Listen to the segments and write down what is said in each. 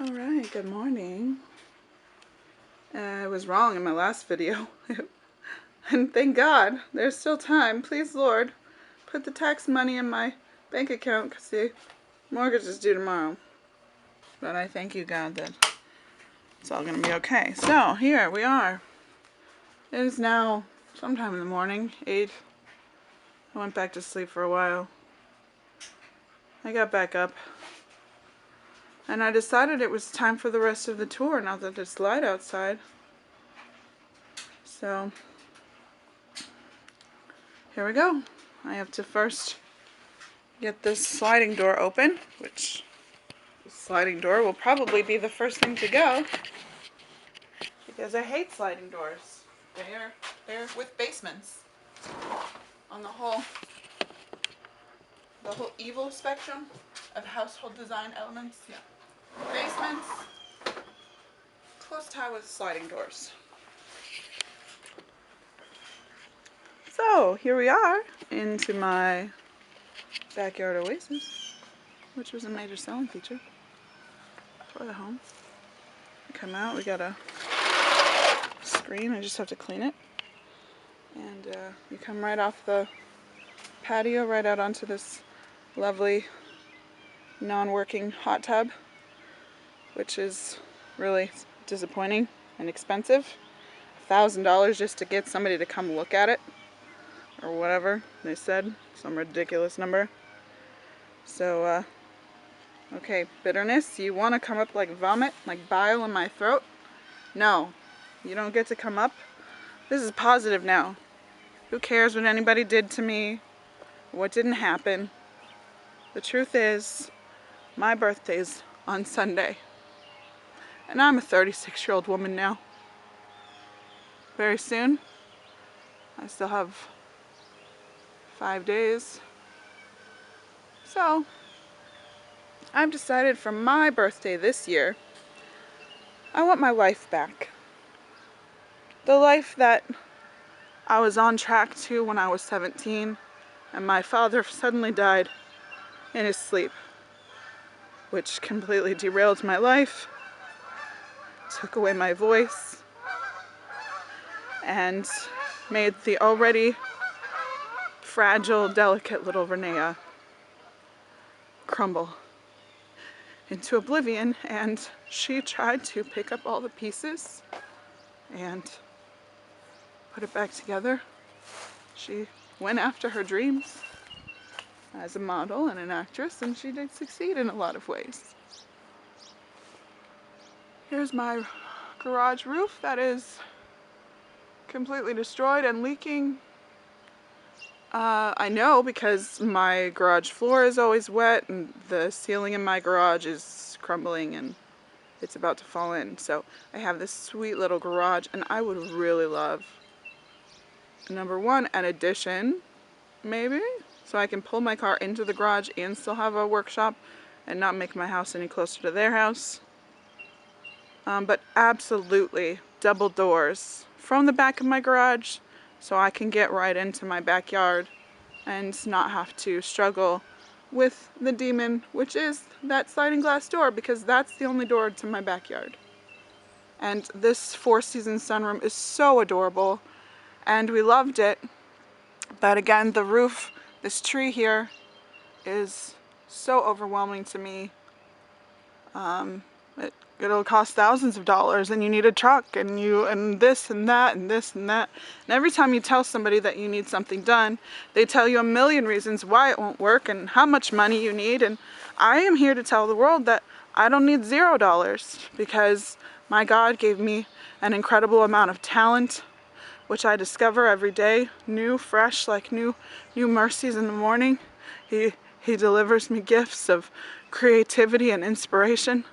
Alright, good morning. I was wrong in my last video. And thank God, there's still time. Please, Lord, put the tax money in my bank account because the mortgage is due tomorrow. But I thank you, God, that it's all going to be okay. So, here we are. It is now sometime in the morning, 8. I went back to sleep for a while. I got back up. And I decided it was time for the rest of the tour now that it's light outside. So, here we go. I have to first get this sliding door open, which the sliding door will probably be the first thing to go because I hate sliding doors. They're with basements on the whole evil spectrum of household design elements. Yeah. Basements, close tie with sliding doors. So here we are into my backyard oasis, which was a major selling feature for the home. We come out, we got a screen, I just have to clean it. And you come right off the patio right out onto this lovely non-working hot tub, which is really disappointing and expensive. $1,000 just to get somebody to come look at it, or whatever they said, some ridiculous number. So, okay, bitterness, you want to come up like vomit, like bile in my throat? No, you don't get to come up. This is positive now. Who cares what anybody did to me? What didn't happen? The truth is, my birthday's on Sunday. And I'm a 36-year-old woman now. Very soon. I still have 5 days. So, I've decided for my birthday this year, I want my life back. The life that I was on track to when I was 17, and my father suddenly died in his sleep, which completely derailed my life, took away my voice, and made the already fragile, delicate little Renea crumble into oblivion. And she tried to pick up all the pieces and put it back together. She went after her dreams as a model and an actress, and she did succeed in a lot of ways. Here's my garage roof that is completely destroyed and leaking. I know because my garage floor is always wet and the ceiling in my garage is crumbling and it's about to fall in. So I have this sweet little garage, and I would really love, number one, an addition, maybe, so I can pull my car into the garage and still have a workshop and not make my house any closer to their house. But absolutely double doors from the back of my garage so I can get right into my backyard and not have to struggle with the demon, which is that sliding glass door, because that's the only door to my backyard. And this Four Seasons sunroom is so adorable, and we loved it. But again, the roof, this tree here, is so overwhelming to me. It'll cost thousands of dollars, and you need a truck, and this and that and this and that. And every time you tell somebody that you need something done, they tell you a million reasons why it won't work and how much money you need. And I am here to tell the world that I don't need $0, because my God gave me an incredible amount of talent, which I discover every day, new, fresh, like new mercies in the morning. He delivers me gifts of creativity and inspiration.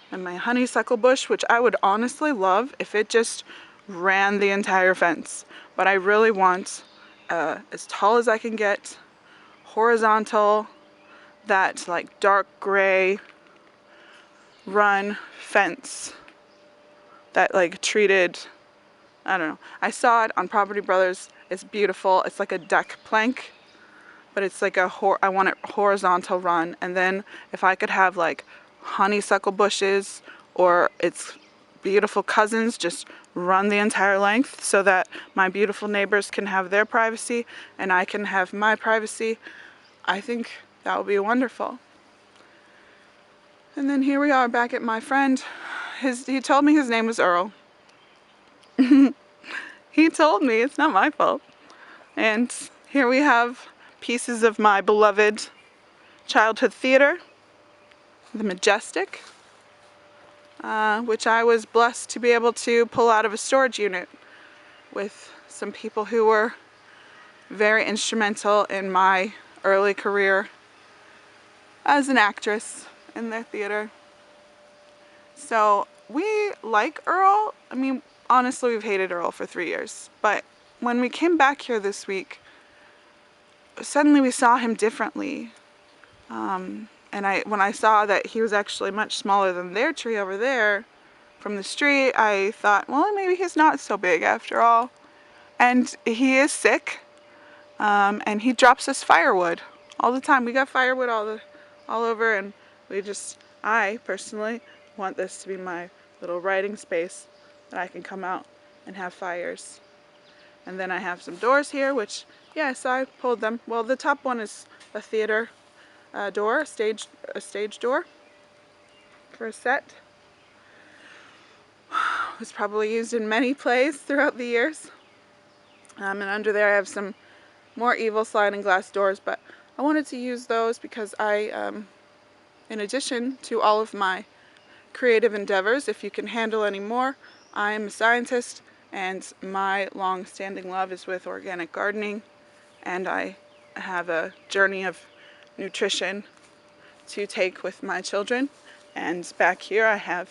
And my honeysuckle bush, which I would honestly love if it just ran the entire fence. But I really want as tall as I can get, horizontal, that like dark gray run fence that like treated, I don't know. I saw it on Property Brothers. It's beautiful. It's like a deck plank, but it's like I want it horizontal run. And then if I could have like honeysuckle bushes or its beautiful cousins just run the entire length so that my beautiful neighbors can have their privacy and I can have my privacy, I think that would be wonderful. And then here we are back at my friend. He told me his name was Earl. He told me, it's not my fault. And here we have pieces of my beloved childhood theater, the Majestic, which I was blessed to be able to pull out of a storage unit with some people who were very instrumental in my early career as an actress in their theater. So we like Earl. I mean, honestly, we've hated Earl for 3 years. But when we came back here this week, suddenly we saw him differently. And when I saw that he was actually much smaller than their tree over there from the street, I thought, well, maybe he's not so big after all. And he is sick. And he drops us firewood all the time. We got firewood all over, and I personally want this to be my little writing space that I can come out and have fires. And then I have some doors here, which, yes, I pulled them. Well, the top one is a theater door, a stage door for a set. It was probably used in many plays throughout the years. And under there I have some more evil sliding glass doors, but I wanted to use those because in addition to all of my creative endeavors, if you can handle any more, I am a scientist, and my long-standing love is with organic gardening, and I have a journey of nutrition to take with my children. And back here I have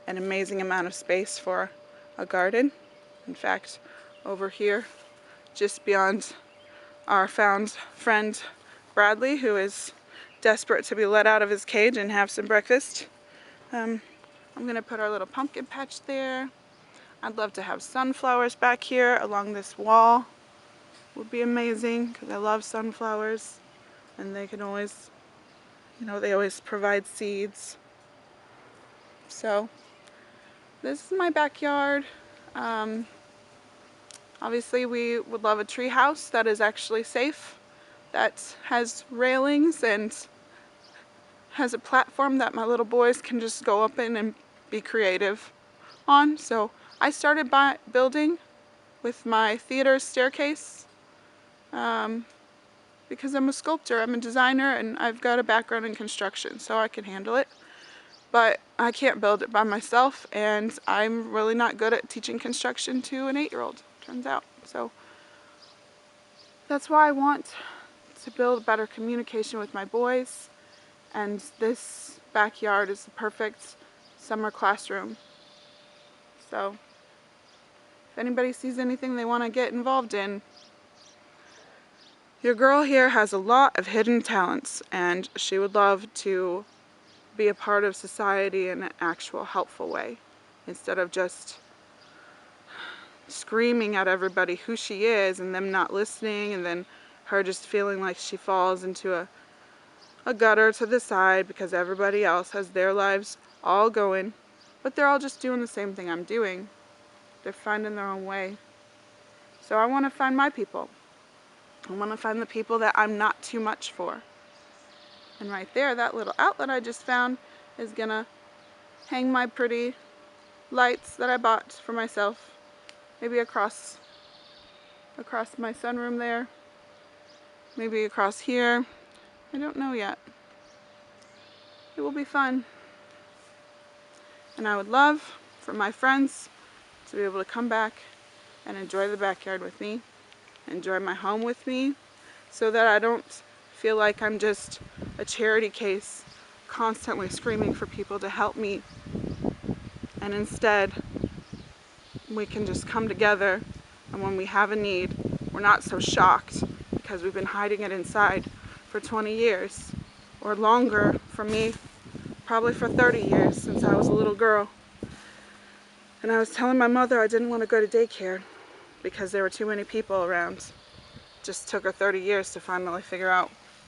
an amazing amount of space for a garden. In fact, over here, just beyond our found friend Bradley, who is desperate to be let out of his cage and have some breakfast, I'm going to put our little pumpkin patch there. I'd love to have sunflowers back here along this wall. Would be amazing because I love sunflowers, and they can always, they always provide seeds. So this is my backyard. Obviously we would love a tree house that is actually safe, that has railings and has a platform that my little boys can just go up in and be creative on. So I started by building with my theater staircase because I'm a sculptor, I'm a designer, and I've got a background in construction, so I can handle it. But I can't build it by myself, and I'm really not good at teaching construction to an 8-year-old, turns out. So that's why I want to build better communication with my boys, and this backyard is the perfect summer classroom. So if anybody sees anything they want to get involved in, your girl here has a lot of hidden talents, and she would love to be a part of society in an actual helpful way, instead of just screaming at everybody who she is and them not listening, and then her just feeling like she falls into a gutter to the side because everybody else has their lives all going, but they're all just doing the same thing I'm doing. They're finding their own way. So I want to find my people. I want to find the people that I'm not too much for. And right there, that little outlet I just found is gonna hang my pretty lights that I bought for myself. Maybe across my sunroom there. Maybe across here. I don't know yet. It will be fun. And I would love for my friends to be able to come back and enjoy the backyard with me, enjoy my home with me, so that I don't feel like I'm just a charity case constantly screaming for people to help me. And instead, we can just come together, and when we have a need, we're not so shocked because we've been hiding it inside for 20 years or longer. For me, probably for 30 years, since I was a little girl. And I was telling my mother I didn't want to go to daycare because there were too many people around. just took her 30 years to finally figure out